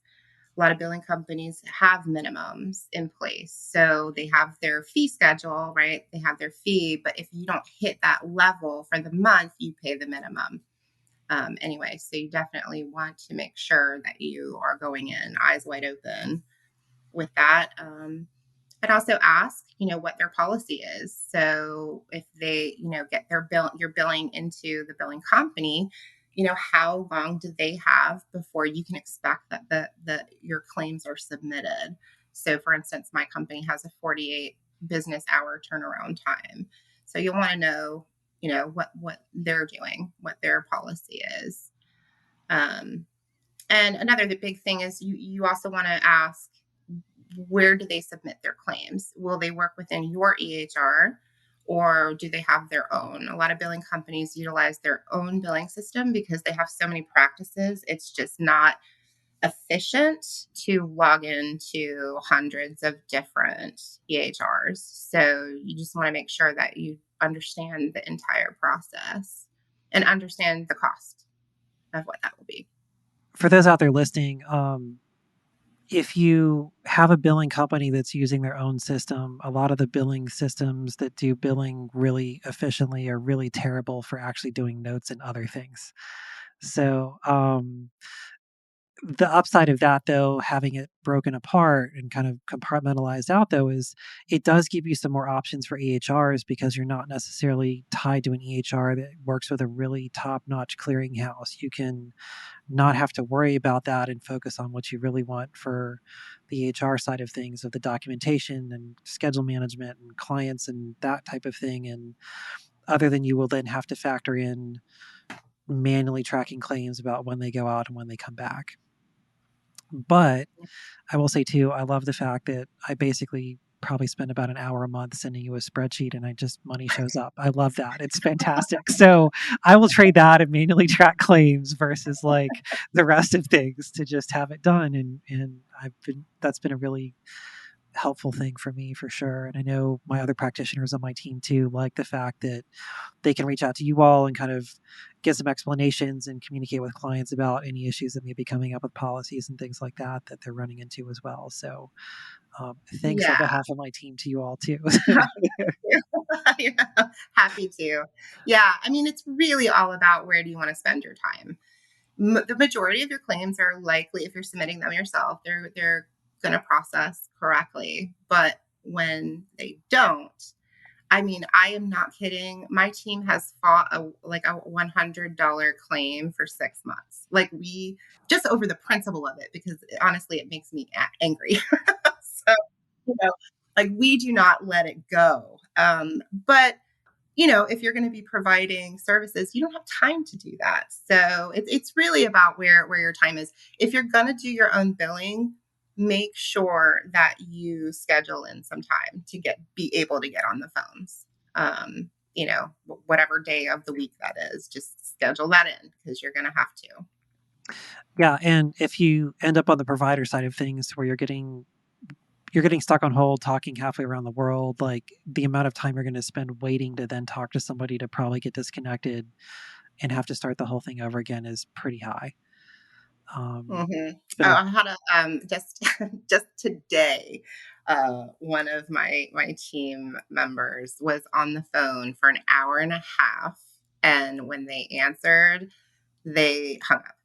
Speaker 3: A lot of billing companies have minimums in place. So they have their fee schedule, right? They have their fee, but if you don't hit that level for the month, you pay the minimum. Anyway, so you definitely want to make sure that you are going in eyes wide open with that. But also ask, what their policy is. So if they, get your billing into the billing company, how long do they have before you can expect that your claims are submitted? So for instance, my company has a 48 business hour turnaround time. So you'll want to know, what they're doing, what their policy is. Um, And another the big thing is you also want to ask, where do they submit their claims? Will they work within your EHR, or do they have their own? A lot of billing companies utilize their own billing system because they have so many practices. It's just not efficient to log into hundreds of different EHRs. So you just want to make sure that you understand the entire process and understand the cost of what that will be.
Speaker 2: For those out there listening, if you have a billing company that's using their own system, a lot of the billing systems that do billing really efficiently are really terrible for actually doing notes and other things. So, the upside of that, though, having it broken apart and kind of compartmentalized out, though, is it does give you some more options for EHRs because you're not necessarily tied to an EHR that works with a really top notch clearinghouse. You can not have to worry about that and focus on what you really want for the HR side of things, of the documentation and schedule management and clients and that type of thing. And other than you will then have to factor in manually tracking claims about when they go out and when they come back. But I will say too, I love the fact that I basically probably spend about an hour a month sending you a spreadsheet and I just money shows up. I love that. It's fantastic. So I will trade that and manually track claims versus like the rest of things to just have it done. And that's been a really helpful thing for me for sure. And I know my other practitioners on my team too like the fact that they can reach out to you all and kind of get some explanations and communicate with clients about any issues that may be coming up with policies and things like that that they're running into as well. So thanks on
Speaker 3: Yeah.
Speaker 2: behalf of my team to you all too.
Speaker 3: Yeah, happy to. Yeah, I mean, it's really all about where do you want to spend your time. The majority of your claims are likely, if you're submitting them yourself, they're going to process correctly. But when they don't, I mean, I am not kidding. My team has fought a $100 claim for 6 months. Like we just over the principle of it, because honestly, it makes me angry. So, you know, like we do not let it go. But if you're going to be providing services, you don't have time to do that. So it's really about where your time is. If you're going to do your own billing, make sure that you schedule in some time to be able to get on the phones. Whatever day of the week that is, just schedule that in because you're going to have to.
Speaker 2: Yeah, and if you end up on the provider side of things where you're getting stuck on hold talking halfway around the world, like the amount of time you're going to spend waiting to then talk to somebody to probably get disconnected and have to start the whole thing over again is pretty high.
Speaker 3: Mm-hmm.
Speaker 2: It's been
Speaker 3: Oh,
Speaker 2: a
Speaker 3: I had just just today. One of my team members was on the phone for an hour and a half, and when they answered, they hung up.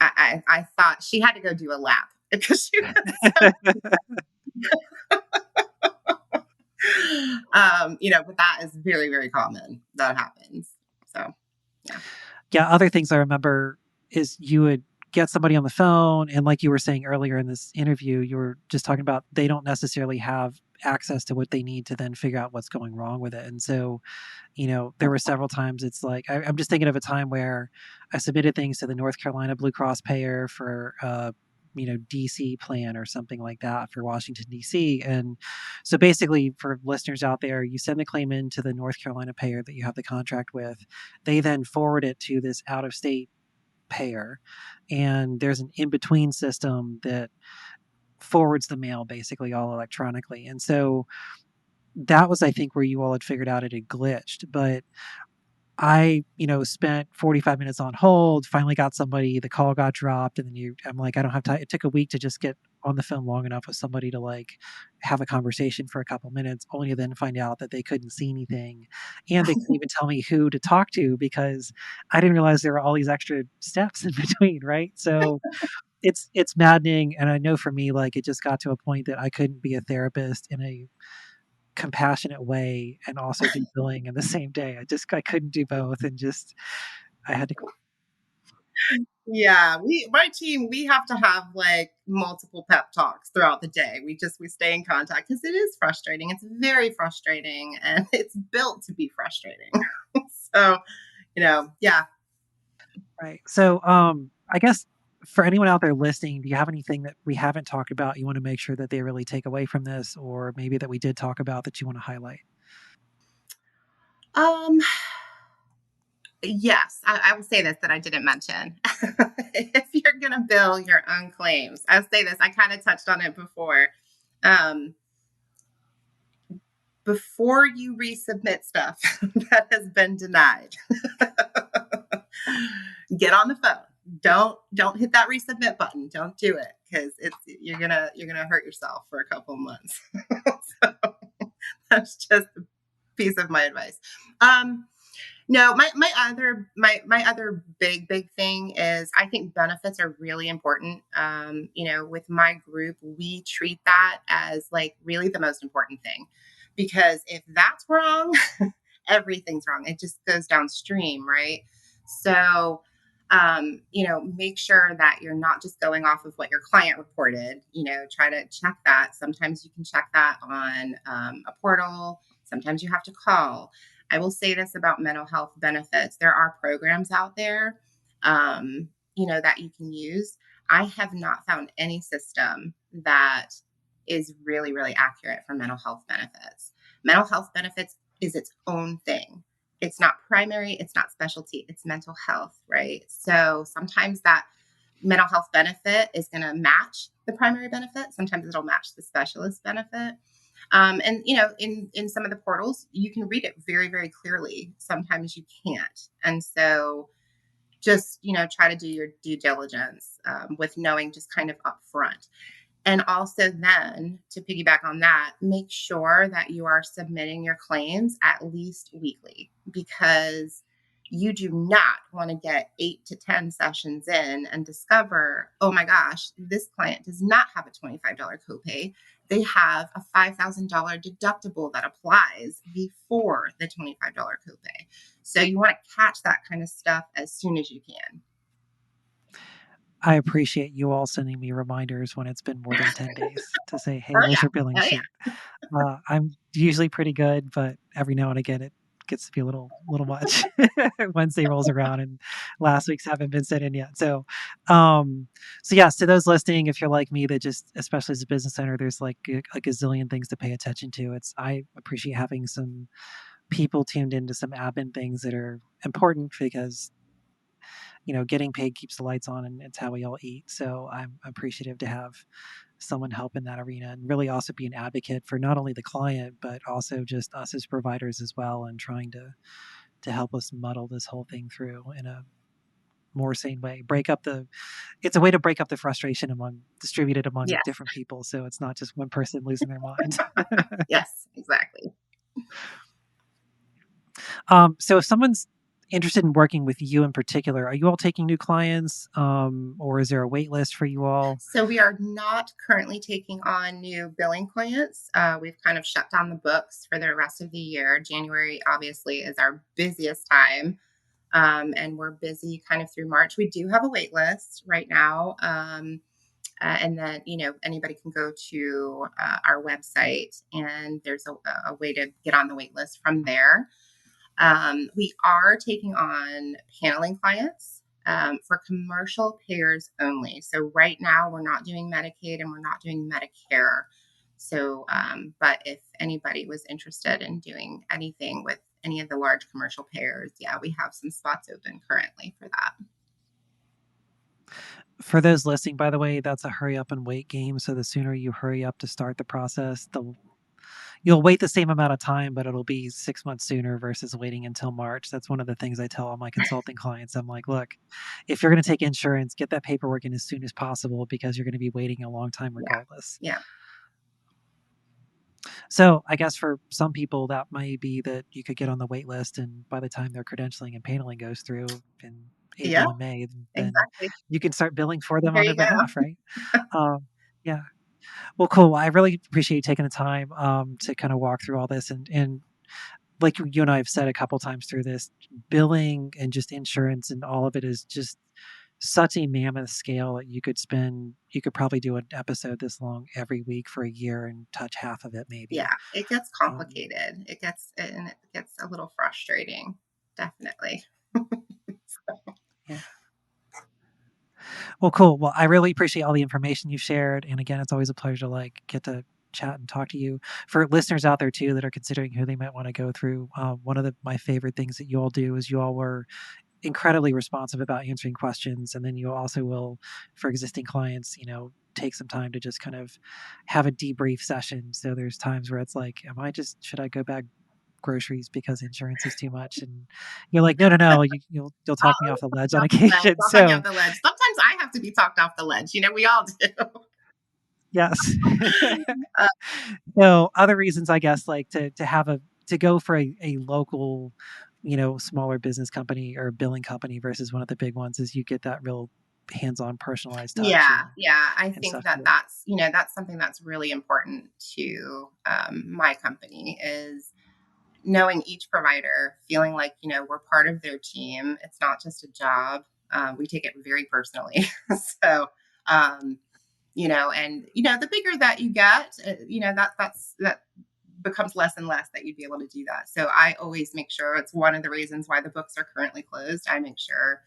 Speaker 3: I thought she had to go do a lap because she was so, but that is very, very common. That happens. So, yeah.
Speaker 2: yeah, other things I remember is you would get somebody on the phone and like you were saying earlier in this interview, you were just talking about they don't necessarily have access to what they need to then figure out what's going wrong with it. And so, there were several times it's like I'm just thinking of a time where I submitted things to the North Carolina Blue Cross payer for DC plan or something like that for Washington DC. And so basically for listeners out there, you send the claim in to the North Carolina payer that you have the contract with. They then forward it to this out of state payer, and there's an in between system that forwards the mail basically all electronically. And so that was, I think, where you all had figured out it had glitched. But I, spent 45 minutes on hold, finally got somebody, the call got dropped, and then I'm like, I don't have time. It took a week to just get on the phone long enough with somebody to like have a conversation for a couple minutes, only to then find out that they couldn't see anything. And they couldn't even tell me who to talk to because I didn't realize there were all these extra steps in between, right? So it's maddening. And I know for me, like it just got to a point that I couldn't be a therapist in a compassionate way and also do billing in the same day. I couldn't do both and just I had to.
Speaker 3: Yeah, my team, we have to have like multiple pep talks throughout the day. We stay in contact because it is frustrating. It's very frustrating and it's built to be frustrating. So, yeah.
Speaker 2: Right. So I guess for anyone out there listening, do you have anything that we haven't talked about you want to make sure that they really take away from this, or maybe that we did talk about that you want to highlight?
Speaker 3: Um, yes, I will say this that I didn't mention. If you're going to bill your own claims, I'll say this. I kind of touched on it before. Um, Before you resubmit stuff that has been denied, get on the phone. Don't hit that resubmit button. Don't do it because you're gonna hurt yourself for a couple months. So that's just a piece of my advice. No, my other big thing is I think benefits are really important. With my group, we treat that as like really the most important thing because if that's wrong, everything's wrong. It just goes downstream, right? So, make sure that you're not just going off of what your client reported. Try to check that. Sometimes you can check that on a portal. Sometimes you have to call. I will say this about mental health benefits. There are programs out there, that you can use. I have not found any system that is really, really accurate for mental health benefits. Mental health benefits is its own thing. It's not primary, it's not specialty, it's mental health, right? So sometimes that mental health benefit is going to match the primary benefit. Sometimes it'll match the specialist benefit. And in some of the portals, you can read it very, very clearly. Sometimes you can't, and so just try to do your due diligence with knowing just kind of upfront. And also, then to piggyback on that, make sure that you are submitting your claims at least weekly because you do not want to get 8 to 10 sessions in and discover, oh my gosh, this client does not have a $25 copay. They have a $5,000 deductible that applies before the $25 copay. So you want to catch that kind of stuff as soon as you can.
Speaker 2: I appreciate you all sending me reminders when it's been more than 10 days to say, hey,
Speaker 3: Oh,
Speaker 2: where's
Speaker 3: yeah.
Speaker 2: your billing
Speaker 3: Oh, yeah.
Speaker 2: sheet? I'm usually pretty good, but every now and again it gets to be a little much. Wednesday rolls around and last week's haven't been sent in yet. So yes, to those listening, if you're like me, that just, especially as a business owner, there's like a gazillion things to pay attention to. I appreciate having some people tuned into some admin things that are important because getting paid keeps the lights on and it's how we all eat. So I'm appreciative to have someone help in that arena and really also be an advocate for not only the client, but also just us as providers as well and trying to help us muddle this whole thing through in a more sane way. It's a way to break up the frustration distributed among
Speaker 3: Yes.
Speaker 2: different people. So it's not just one person losing their mind.
Speaker 3: Yes, exactly.
Speaker 2: So if someone's interested in working with you in particular, are you all taking new clients, or is there a wait list for you all?
Speaker 3: So we are not currently taking on new billing clients. We've kind of shut down the books for the rest of the year. January obviously is our busiest time, and we're busy kind of through March. We do have a wait list right now, and then anybody can go to our website, and there's a way to get on the wait list from there. We are taking on paneling clients for commercial payers only. So right now we're not doing Medicaid and we're not doing Medicare. So, but if anybody was interested in doing anything with any of the large commercial payers, yeah, we have some spots open currently for that.
Speaker 2: For those listening, by the way, that's a hurry up and wait game. So the sooner you hurry up to start the process, you'll wait the same amount of time, but it'll be 6 months sooner versus waiting until March. That's one of the things I tell all my consulting clients. I'm like, look, if you're going to take insurance, get that paperwork in as soon as possible because you're going to be waiting a long time
Speaker 3: Yeah.
Speaker 2: regardless.
Speaker 3: Yeah.
Speaker 2: So I guess for some people that might be that you could get on the wait list, and by the time their credentialing and paneling goes through in
Speaker 3: Yeah.
Speaker 2: April and May, then
Speaker 3: Exactly.
Speaker 2: you can start billing for them
Speaker 3: There
Speaker 2: on their
Speaker 3: you go.
Speaker 2: behalf, right? Um, yeah. Well, cool. I really appreciate you taking the time to kind of walk through all this, and like you and I have said a couple times through this, billing and just insurance and all of it is just such a mammoth scale that you could probably do an episode this long every week for a year and touch half of it maybe.
Speaker 3: Yeah. It gets
Speaker 2: Um,
Speaker 3: complicated. It gets a little frustrating. Definitely.
Speaker 2: yeah. Well, cool. Well, I really appreciate all the information you've shared. And again, it's always a pleasure to get to chat and talk to you. For listeners out there too that are considering who they might want to go through, one of my favorite things that you all do is you all were incredibly responsive about answering questions, and then you also will, for existing clients, take some time to just kind of have a debrief session. So there's times where it's like, should I go back groceries because insurance is too much? And you're like, no, you'll talk me
Speaker 3: I'll
Speaker 2: off the ledge
Speaker 3: talk
Speaker 2: on
Speaker 3: off the ledge.
Speaker 2: occasion.
Speaker 3: I'll hug you
Speaker 2: So
Speaker 3: off the ledge. Sometimes I have to be talked off the ledge. We all do.
Speaker 2: yes.
Speaker 3: Uh,
Speaker 2: So other reasons, I guess, like to go for a local, smaller business company or billing company versus one of the big ones is you get that real hands-on personalized touch
Speaker 3: yeah, yeah. I
Speaker 2: and
Speaker 3: think
Speaker 2: stuff
Speaker 3: that
Speaker 2: too.
Speaker 3: that's something that's really important to my company is knowing each provider, feeling like, we're part of their team. It's not just a job. We take it very personally. So, and the bigger that you get, that becomes less and less that you'd be able to do that. So I always make sure, it's one of the reasons why the books are currently closed. I make sure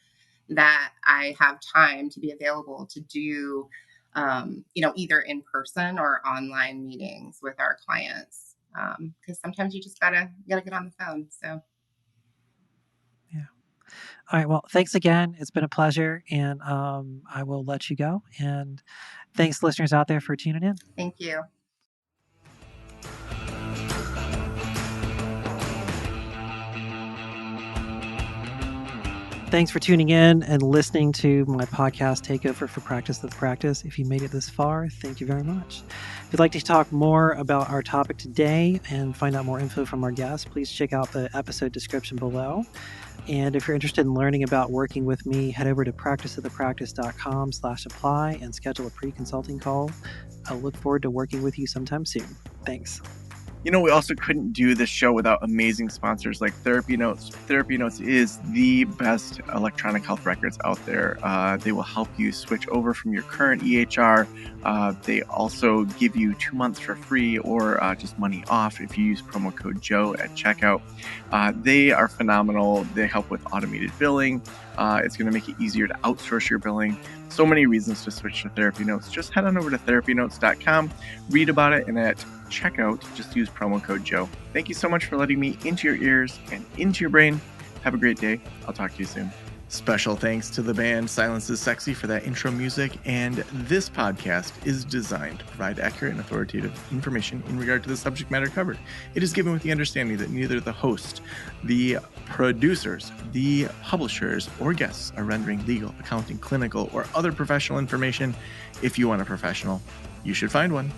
Speaker 3: that I have time to be available to do, either in person or online meetings with our clients. Because sometimes you just gotta get on the phone. So
Speaker 2: Yeah. All right. Well, thanks again. It's been a pleasure, and I will let you go. And thanks, listeners out there, for tuning in.
Speaker 3: thank you.
Speaker 2: Thanks for tuning in and listening to my podcast takeover for Practice of the Practice. If you made it this far, thank you very much. If you'd like to talk more about our topic today and find out more info from our guests, please check out the episode description below. And if you're interested in learning about working with me, head over to practiceofthepractice.com/apply and schedule a pre-consulting call. I look forward to working with you sometime soon. Thanks.
Speaker 1: We also couldn't do this show without amazing sponsors like Therapy Notes. Therapy Notes is the best electronic health records out there. They will help you switch over from your current EHR. They also give you 2 months for free or just money off if you use promo code Joe at checkout. They are phenomenal. They help with automated billing. It's going to make it easier to outsource your billing. So many reasons to switch to Therapy Notes. Just head on over to therapynotes.com, read about it, and at checkout, just use promo code Joe. Thank you so much for letting me into your ears and into your brain. Have a great day. I'll talk to you soon. Special thanks to the band Silence is Sexy for that intro music, and this podcast is designed to provide accurate and authoritative information in regard to the subject matter covered. It is given with the understanding that neither the host, the producers, the publishers, or guests are rendering legal, accounting, clinical, or other professional information. If you want a professional, you should find one.